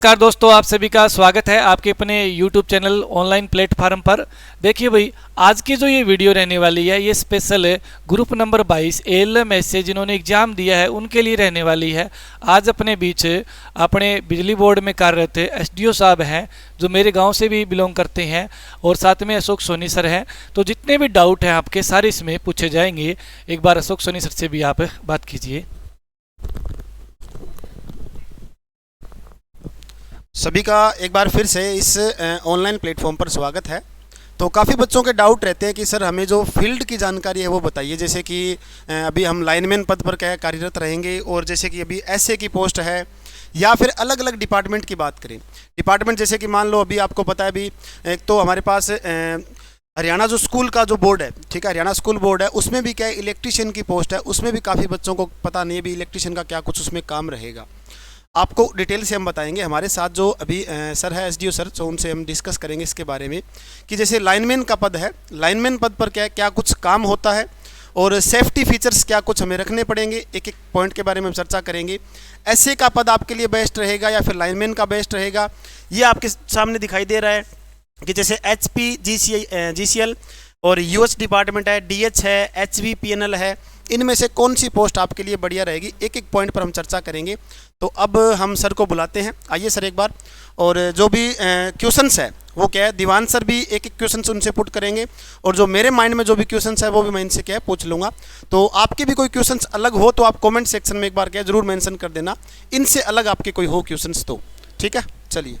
नमस्कार दोस्तों, आप सभी का स्वागत है आपके अपने YouTube चैनल ऑनलाइन प्लेटफार्म पर। देखिए भाई, आज की जो ये वीडियो रहने वाली है ये स्पेशल है ग्रुप नंबर 22 ALMS से जिन्होंने एग्ज़ाम दिया है उनके लिए रहने वाली है। आज अपने बीच अपने बिजली बोर्ड में कार्यरत SDO साहब हैं जो मेरे गांव से भी बिलोंग करते हैं और साथ में अशोक सोनी सर हैं। तो जितने भी डाउट हैं आपके सारे इसमें पूछे जाएंगे। एक बार अशोक सोनी सर से भी आप बात कीजिए। सभी का एक बार फिर से इस ऑनलाइन प्लेटफॉर्म पर स्वागत है। तो काफ़ी बच्चों के डाउट रहते हैं कि सर हमें जो फील्ड की जानकारी है वो बताइए। जैसे कि अभी हम लाइनमैन पद पर क्या कार्यरत रहेंगे, और जैसे कि अभी एसए की पोस्ट है, या फिर अलग अलग डिपार्टमेंट की बात करें। डिपार्टमेंट जैसे कि मान लो अभी आपको पता है, अभी एक तो हमारे पास हरियाणा जो स्कूल का जो बोर्ड है, ठीक है, हरियाणा स्कूल बोर्ड है, उसमें भी क्या है इलेक्ट्रीशियन की पोस्ट है। उसमें भी काफ़ी बच्चों को पता नहीं है भी इलेक्ट्रीशियन का क्या कुछ उसमें काम रहेगा। आपको डिटेल से हम बताएंगे। हमारे साथ जो अभी सर है एसडीओ सर, तो उनसे हम डिस्कस करेंगे इसके बारे में कि जैसे लाइनमैन का पद है, लाइनमैन पद पर क्या क्या कुछ काम होता है, और सेफ्टी फीचर्स क्या कुछ हमें रखने पड़ेंगे। एक एक पॉइंट के बारे में हम चर्चा करेंगे। एसए का पद आपके लिए बेस्ट रहेगा या फिर लाइनमैन का बेस्ट रहेगा, ये आपके सामने दिखाई दे रहा है कि जैसे HP GCL और यूएस डिपार्टमेंट है, DH है, HVPNL है, इनमें से कौन सी पोस्ट आपके लिए बढ़िया रहेगी, एक एक पॉइंट पर हम चर्चा करेंगे। तो अब हम सर को बुलाते हैं। आइए सर एक बार। और जो भी क्वेश्चंस है वो क्या है, दीवान सर भी एक एक क्वेश्चन उनसे पुट करेंगे, और जो मेरे माइंड में जो भी क्वेश्चंस है वो भी मैं इनसे क्या है पूछ लूँगा। तो आपके भी कोई क्वेश्चंस अलग हो तो आप कमेंट सेक्शन में एक बार क्या जरूर मेंशन कर देना, इनसे अलग आपके कोई हो क्वेश्चंस तो। ठीक है, चलिए।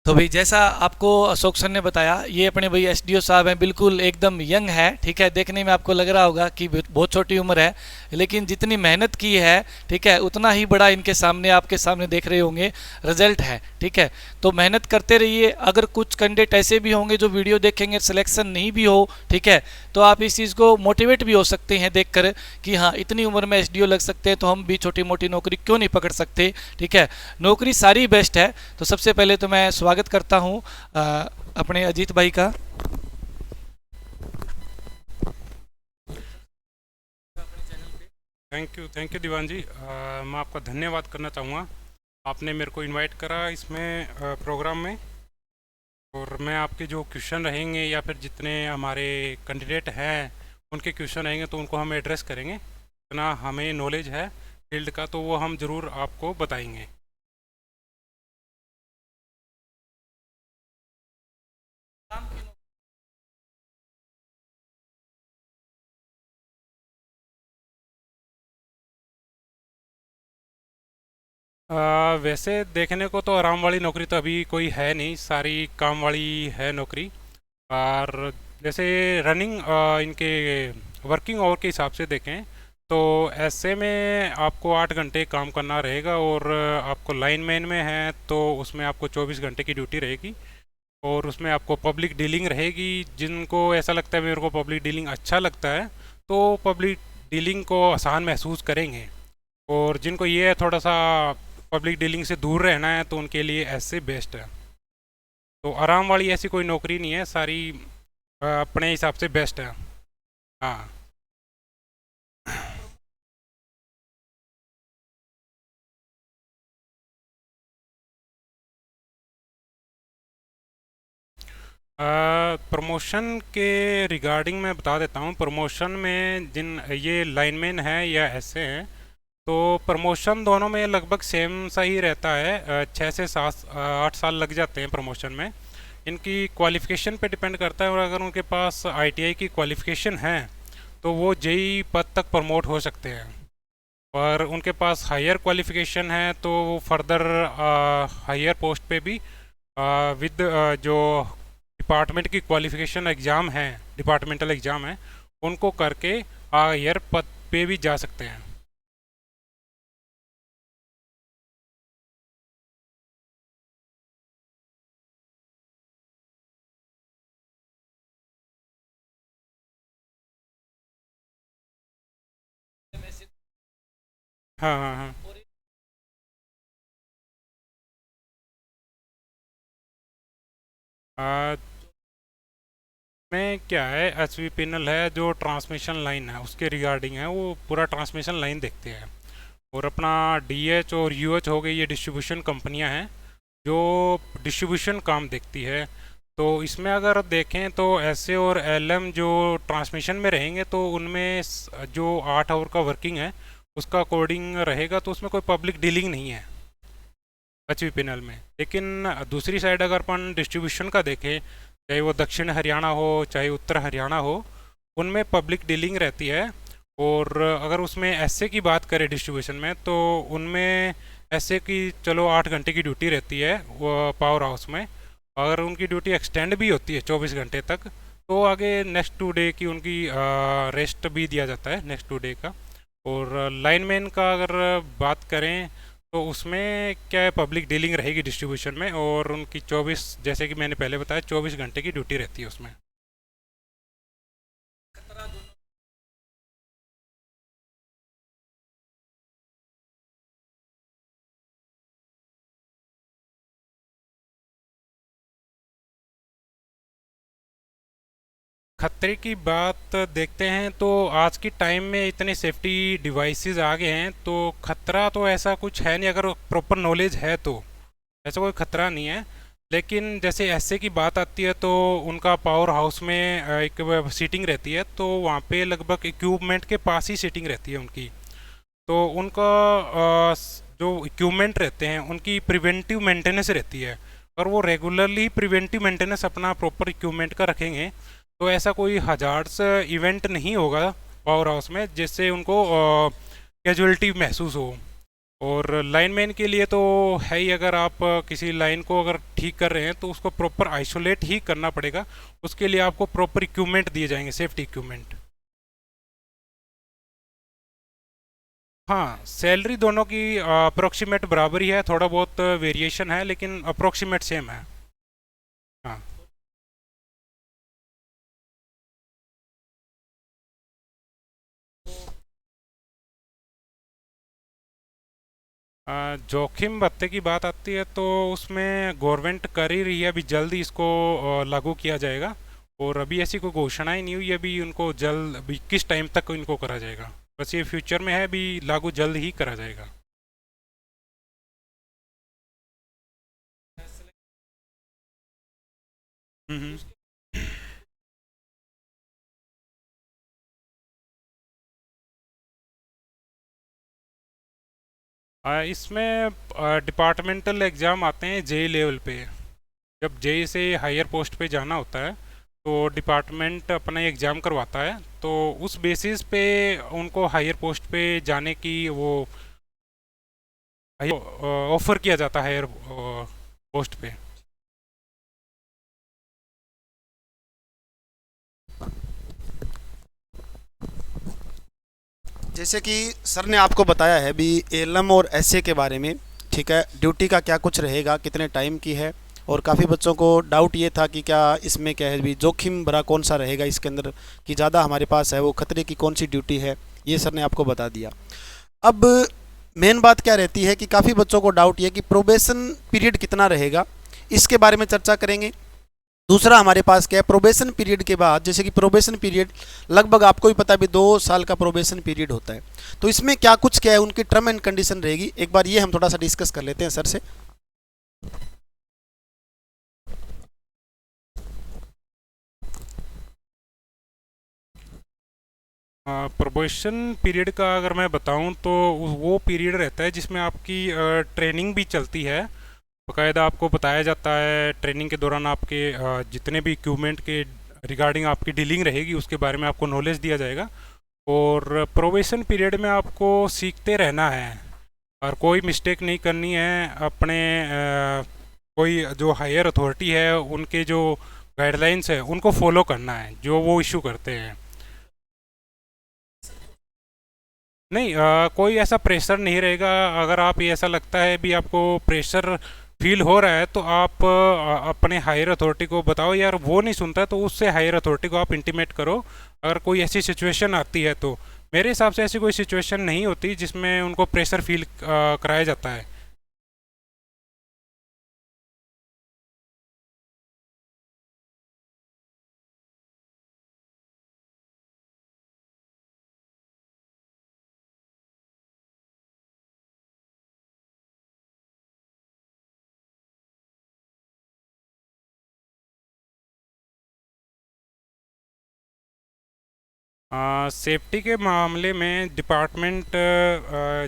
तो भाई जैसा आपको अशोक सर ने बताया, ये अपने भाई SDO साहब हैं, बिल्कुल एकदम यंग है। ठीक है, देखने में आपको लग रहा होगा कि बहुत छोटी उम्र है, लेकिन जितनी मेहनत की है, ठीक है, उतना ही बड़ा इनके सामने आपके सामने देख रहे होंगे रिजल्ट है। ठीक है, तो मेहनत करते रहिए। अगर कुछ कैंडिडेट ऐसे भी होंगे जो वीडियो देखेंगे सिलेक्शन नहीं भी हो, ठीक है, तो आप इस चीज़ को मोटिवेट भी हो सकते हैं देख कर कि हाँ इतनी उम्र में SDO लग सकते हैं तो हम भी छोटी मोटी नौकरी क्यों नहीं पकड़ सकते। ठीक है, नौकरी सारी बेस्ट है। तो सबसे पहले तो मैं स्वागत करता हूं अपने अजीत भाई का। थैंक यू दीवान जी। मैं आपका धन्यवाद करना चाहूँगा, आपने मेरे को इनवाइट करा इसमें प्रोग्राम में। और मैं आपके जो क्वेश्चन रहेंगे या फिर जितने हमारे कैंडिडेट हैं उनके क्वेश्चन रहेंगे तो उनको हम एड्रेस करेंगे। इतना हमें नॉलेज है फील्ड का तो वो हम ज़रूर आपको बताएंगे। वैसे देखने को तो आराम वाली नौकरी तो अभी कोई है नहीं, सारी काम वाली है नौकरी। और जैसे रनिंग इनके वर्किंग आवर के हिसाब से देखें तो ऐसे में आपको 8 घंटे काम करना रहेगा, और आपको लाइनमैन में है तो उसमें आपको 24 घंटे की ड्यूटी रहेगी, और उसमें आपको पब्लिक डीलिंग रहेगी। जिनको ऐसा लगता है मेरे को पब्लिक डीलिंग अच्छा लगता है तो पब्लिक डीलिंग को आसान महसूस करेंगे, और जिनको ये है थोड़ा सा पब्लिक डीलिंग से दूर रहना है तो उनके लिए ऐसे बेस्ट है। तो आराम वाली ऐसी कोई नौकरी नहीं है, सारी अपने हिसाब से बेस्ट है। हाँ। प्रमोशन के रिगार्डिंग मैं बता देता हूँ। प्रमोशन में जिन ये लाइनमैन है या ऐसे हैं तो प्रमोशन दोनों में लगभग सेम सा ही रहता है। 6 से 8 साल लग जाते हैं प्रमोशन में। इनकी क्वालिफ़िकेशन पे डिपेंड करता है, और अगर उनके पास ITI की क्वालिफ़िकेशन है तो वो JEE पद तक प्रमोट हो सकते हैं। और उनके पास हायर क्वालिफ़िकेशन है तो वो फर्दर हायर पोस्ट पे भी विद जो डिपार्टमेंट की क्वालिफ़िकेशन एग्ज़ाम है, डिपार्टमेंटल एग्ज़ाम है, उनको करके हायर पद पे भी जा सकते हैं। हाँ हाँ हाँ। आ, में क्या है, HVPNL है जो ट्रांसमिशन लाइन है उसके रिगार्डिंग है, वो पूरा ट्रांसमिशन लाइन देखते हैं। और अपना डीएच और यूएच हो गई, ये डिस्ट्रीब्यूशन कंपनियां हैं जो डिस्ट्रीब्यूशन काम देखती है। तो इसमें अगर देखें तो एसए और एलएम जो ट्रांसमिशन में रहेंगे तो उनमें जो 8 आवर का वर्किंग है उसका अकॉर्डिंग रहेगा, तो उसमें कोई पब्लिक डीलिंग नहीं है HV पैनल में। लेकिन दूसरी साइड अगर अपन डिस्ट्रीब्यूशन का देखें, चाहे वो दक्षिण हरियाणा हो चाहे उत्तर हरियाणा हो, उनमें पब्लिक डीलिंग रहती है। और अगर उसमें एसए की बात करें डिस्ट्रीब्यूशन में, तो उनमें एसए की चलो 8 घंटे की ड्यूटी रहती है वो पावर हाउस में। अगर उनकी ड्यूटी एक्सटेंड भी होती है 24 घंटे तक, तो आगे नेक्स्ट 2 डे की उनकी रेस्ट भी दिया जाता है, नेक्स्ट 2 डे का। और लाइनमैन का अगर बात करें तो उसमें क्या है, पब्लिक डीलिंग रहेगी डिस्ट्रीब्यूशन में, और उनकी 24, जैसे कि मैंने पहले बताया, 24 घंटे की ड्यूटी रहती है उसमें। खतरे की बात देखते हैं तो आज की टाइम में इतने सेफ्टी डिवाइसेस आ गए हैं, तो खतरा तो ऐसा कुछ है नहीं, अगर प्रॉपर नॉलेज है तो ऐसा कोई खतरा नहीं है। लेकिन जैसे एसए की बात आती है तो उनका पावर हाउस में एक सीटिंग रहती है, तो वहाँ पे लगभग इक्विपमेंट के पास ही सीटिंग रहती है उनकी। तो उनका जो इक्विपमेंट रहते हैं उनकी प्रिवेंटिव मेंटेनेंस रहती है, और वो रेगुलरली प्रिवेंटिव मेंटेनेंस अपना प्रॉपर इक्विपमेंट का रखेंगे, तो ऐसा कोई हजार्ड्स इवेंट नहीं होगा पावर हाउस में जिससे उनको कैजुअलिटी महसूस हो। और लाइनमैन के लिए तो है ही, अगर आप किसी लाइन को अगर ठीक कर रहे हैं तो उसको प्रॉपर आइसोलेट ही करना पड़ेगा। उसके लिए आपको प्रॉपर इक्विपमेंट दिए जाएंगे, सेफ्टी इक्विपमेंट। हाँ, सैलरी दोनों की अप्रोक्सीमेट बराबर ही है, थोड़ा बहुत वेरिएशन है लेकिन अप्रोक्सीमेट सेम है। हाँ। जोखिम भत्ते की बात आती है तो उसमें गवर्नमेंट कर ही रही है, अभी जल्द ही इसको लागू किया जाएगा। और अभी ऐसी कोई घोषणा ही नहीं हुई अभी उनको, जल्द अभी किस टाइम तक इनको करा जाएगा, बस ये फ्यूचर में है, अभी लागू जल्द ही करा जाएगा। हम्म। इसमें डिपार्टमेंटल एग्ज़ाम आते हैं जेई लेवल पे। जब जेई से हायर पोस्ट पे जाना होता है तो डिपार्टमेंट अपना एग्ज़ाम करवाता है, तो उस बेसिस पे उनको हायर पोस्ट पे जाने की वो ऑफर किया जाता है हायर पोस्ट पे। जैसे कि सर ने आपको बताया है भी एलएम और एसए के बारे में, ठीक है, ड्यूटी का क्या कुछ रहेगा, कितने टाइम की है, और काफ़ी बच्चों को डाउट ये था कि क्या इसमें क्या है भी जोखिम भरा कौन सा रहेगा इसके अंदर, कि ज़्यादा हमारे पास है वो खतरे की कौन सी ड्यूटी है, ये सर ने आपको बता दिया। अब मेन बात क्या रहती है कि काफ़ी बच्चों को डाउट ये कि प्रोबेशन पीरियड कितना रहेगा, इसके बारे में चर्चा करेंगे। दूसरा हमारे पास क्या है, प्रोबेशन पीरियड के बाद, जैसे कि प्रोबेशन पीरियड लगभग आपको भी पता है भी 2 साल का प्रोबेशन पीरियड होता है, तो इसमें क्या कुछ क्या है उनकी टर्म एंड कंडीशन रहेगी, एक बार ये हम थोड़ा सा डिस्कस कर लेते हैं सर से। प्रोबेशन पीरियड का अगर मैं बताऊं तो वो पीरियड रहता है जिसमें आपकी ट्रेनिंग भी चलती है। बाकायदा आपको बताया जाता है ट्रेनिंग के दौरान आपके जितने भी इक्विपमेंट के रिगार्डिंग आपकी डीलिंग रहेगी उसके बारे में आपको नॉलेज दिया जाएगा। और प्रोबेशन पीरियड में आपको सीखते रहना है और कोई मिस्टेक नहीं करनी है। अपने कोई जो हायर अथॉरिटी है उनके जो गाइडलाइंस है उनको फॉलो करना है जो वो इशू करते हैं। नहीं, कोई ऐसा प्रेशर नहीं रहेगा। अगर आप ये ऐसा लगता है भी आपको प्रेशर फील हो रहा है तो आप अपने हायर अथॉरिटी को बताओ, यार वो नहीं सुनता है तो उससे हायर अथॉरिटी को आप इंटीमेट करो। अगर कोई ऐसी सिचुएशन आती है तो मेरे हिसाब से ऐसी कोई सिचुएशन नहीं होती जिसमें उनको प्रेशर फील कराया जाता है। सेफ्टी के मामले में डिपार्टमेंट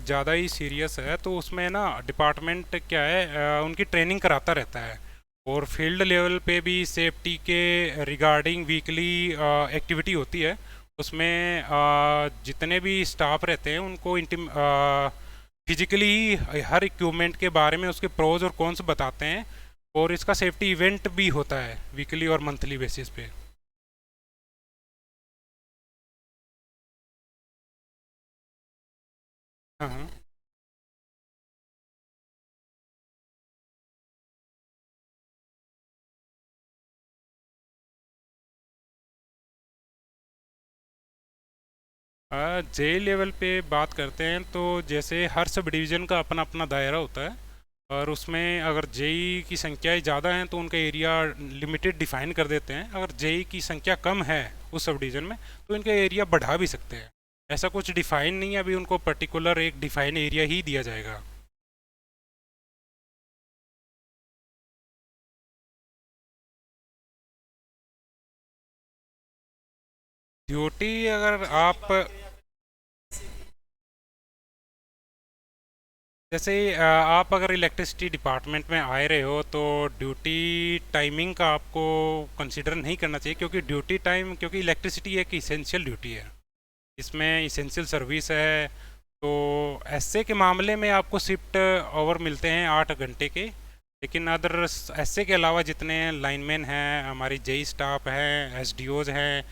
ज़्यादा ही सीरियस है, तो उसमें ना डिपार्टमेंट क्या है, उनकी ट्रेनिंग कराता रहता है। और फील्ड लेवल पे भी सेफ्टी के रिगार्डिंग वीकली एक्टिविटी होती है। उसमें जितने भी स्टाफ रहते हैं उनको फिजिकली हर इक्विपमेंट के बारे में उसके प्रोज और कॉन्स बताते हैं। और इसका सेफ्टी इवेंट भी होता है वीकली और मंथली बेसिस पे। हाँ हाँ। जे लेवल पे बात करते हैं तो जैसे हर सब डिवीज़न का अपना अपना दायरा होता है। और उसमें अगर जेई की संख्याएं ज़्यादा हैं तो उनका एरिया लिमिटेड डिफाइन कर देते हैं। अगर जेई की संख्या कम है उस सब डिवीज़न में तो इनका एरिया बढ़ा भी सकते हैं। ऐसा कुछ डिफाइन नहीं है, अभी उनको पर्टिकुलर एक डिफाइन एरिया ही दिया जाएगा। ड्यूटी अगर आप जैसे आप अगर इलेक्ट्रिसिटी डिपार्टमेंट में आए रहे हो तो ड्यूटी टाइमिंग का आपको कंसीडर नहीं करना चाहिए, क्योंकि ड्यूटी टाइम, क्योंकि इलेक्ट्रिसिटी एक इसेंशियल ड्यूटी है, इसमें इसेंशियल सर्विस है। तो ऐसे के मामले में आपको शिफ्ट ओवर मिलते हैं 8 घंटे के। लेकिन अदर ऐसे के अलावा जितने लाइनमैन हैं, हमारी जेई स्टाफ हैं, एसडीओज हैं,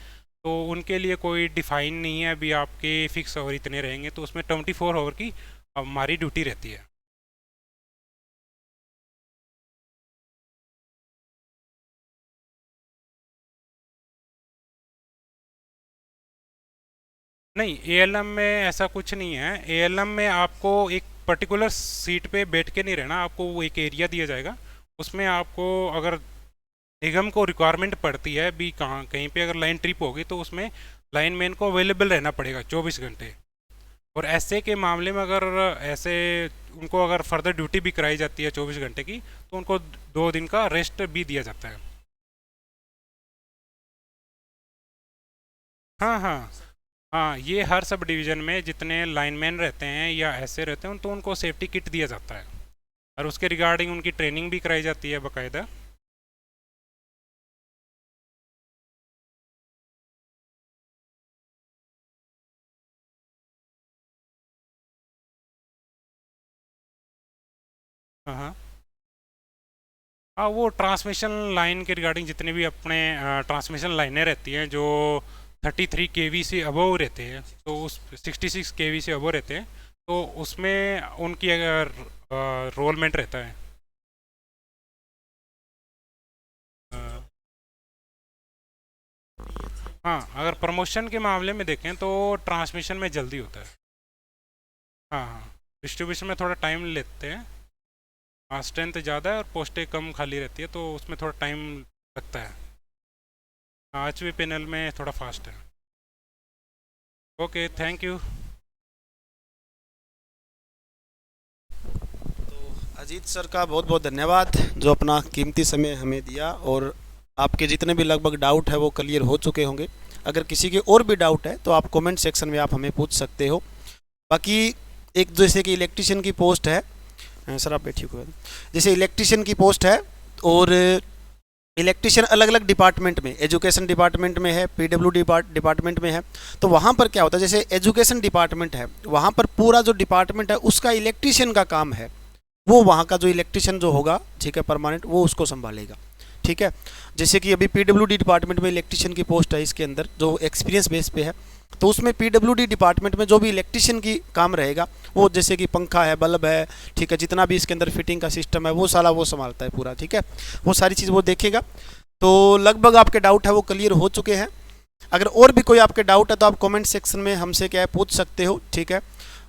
तो उनके लिए कोई डिफाइन नहीं है अभी आपके फिक्स ओवर इतने रहेंगे। तो उसमें 24 आवर की हमारी ड्यूटी रहती है। नहीं, एएलएम में ऐसा कुछ नहीं है। एएलएम में आपको एक पर्टिकुलर सीट पे बैठ के नहीं रहना, आपको वो एक एरिया दिया जाएगा। उसमें आपको अगर निगम को रिक्वायरमेंट पड़ती है भी कहाँ कहीं पे अगर लाइन ट्रिप होगी तो उसमें लाइनमैन को अवेलेबल रहना पड़ेगा 24 घंटे। और ऐसे के मामले में अगर ऐसे उनको अगर फर्दर ड्यूटी भी कराई जाती है 24 घंटे की तो उनको 2 दिन का रेस्ट भी दिया जाता है। हाँ हाँ। हाँ, ये हर सब डिवीज़न में जितने लाइनमैन रहते हैं या ऐसे रहते हैं तो उनको सेफ्टी किट दिया जाता है। और उसके रिगार्डिंग उनकी ट्रेनिंग भी कराई जाती है बाकायदा। हाँ हाँ। हाँ, वो ट्रांसमिशन लाइन के रिगार्डिंग जितने भी अपने ट्रांसमिशन लाइनें रहती हैं जो 33 kV से अबव रहते हैं, तो उस 66 kV से अबव रहते हैं, तो उसमें उनकी अगर रोलमेंट रहता है। अ, हाँ, अगर प्रमोशन के मामले में देखें तो ट्रांसमिशन में जल्दी होता है। हाँ हाँ, डिस्ट्रीब्यूशन में थोड़ा टाइम लेते हैं। हाँ, स्ट्रेंथ ज़्यादा है और पोस्टें कम खाली रहती है तो उसमें थोड़ा टाइम लगता है। हाँ, एचवी पैनल में थोड़ा फास्ट है। Okay, thank you. Ajit sir का बहुत बहुत धन्यवाद जो अपना कीमती समय हमें दिया, और आपके जितने भी लगभग डाउट है वो क्लियर हो चुके होंगे। अगर किसी के और भी डाउट है तो आप कमेंट सेक्शन में आप हमें पूछ सकते हो। बाकी एक जैसे कि इलेक्ट्रिशियन की पोस्ट है, सर आप बैठिए कोई, जैसे इलेक्ट्रिशियन की पोस्ट है, और इलेक्ट्रिशियन अलग अलग डिपार्टमेंट में, एजुकेशन डिपार्टमेंट में है, पीडब्ल्यू डिपार्टमेंट में है। तो वहाँ पर क्या होता है, जैसे एजुकेशन डिपार्टमेंट है वहाँ पर पूरा जो डिपार्टमेंट है उसका इलेक्ट्रिशियन का काम है, वो वहाँ का जो इलेक्ट्रिशियन जो होगा, ठीक है, परमानेंट, वो उसको संभालेगा। ठीक है, जैसे कि अभी पीडब्ल्यूडी डिपार्टमेंट में इलेक्ट्रिशियन की पोस्ट है, इसके अंदर जो एक्सपीरियंस बेस पे है, तो उसमें पीडब्ल्यूडी डिपार्टमेंट में जो भी इलेक्ट्रिशियन की काम रहेगा वो जैसे कि पंखा है, बल्ब है, ठीक है, जितना भी इसके अंदर फिटिंग का सिस्टम है वो सारा वो संभालता है पूरा। ठीक है, वो सारी चीज़ वो देखेगा। तो लगभग आपके डाउट है वो क्लियर हो चुके हैं। अगर और भी कोई आपके डाउट है तो आप कमेंट सेक्शन में हमसे क्या है पूछ सकते हो। ठीक है,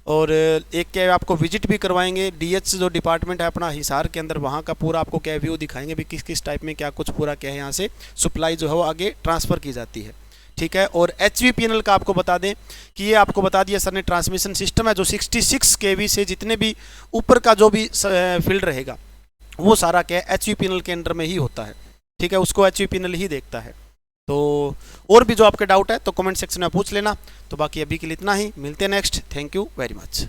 और एक क्या है आपको विजिट भी करवाएंगे, डीएच जो डिपार्टमेंट है अपना हिसार के अंदर, वहाँ का पूरा आपको क्या व्यू दिखाएंगे भी किस किस टाइप में क्या कुछ पूरा क्या है यहाँ से सप्लाई जो है वो आगे ट्रांसफ़र की जाती है। ठीक है, और एचवीपीएनएल का आपको बता दें कि ये आपको बता दिया सर ने, ट्रांसमिशन सिस्टम है जो 66 केवी से जितने भी ऊपर का जो भी फील्ड रहेगा वो सारा क्या है एचवीपीएनएल के अंडर में ही होता है। ठीक है, उसको एचवीपीएनएल ही देखता है। तो और भी जो आपके डाउट है तो कमेंट सेक्शन में पूछ लेना। तो बाकी अभी के लिए इतना ही, मिलते हैं next. Thank you very much.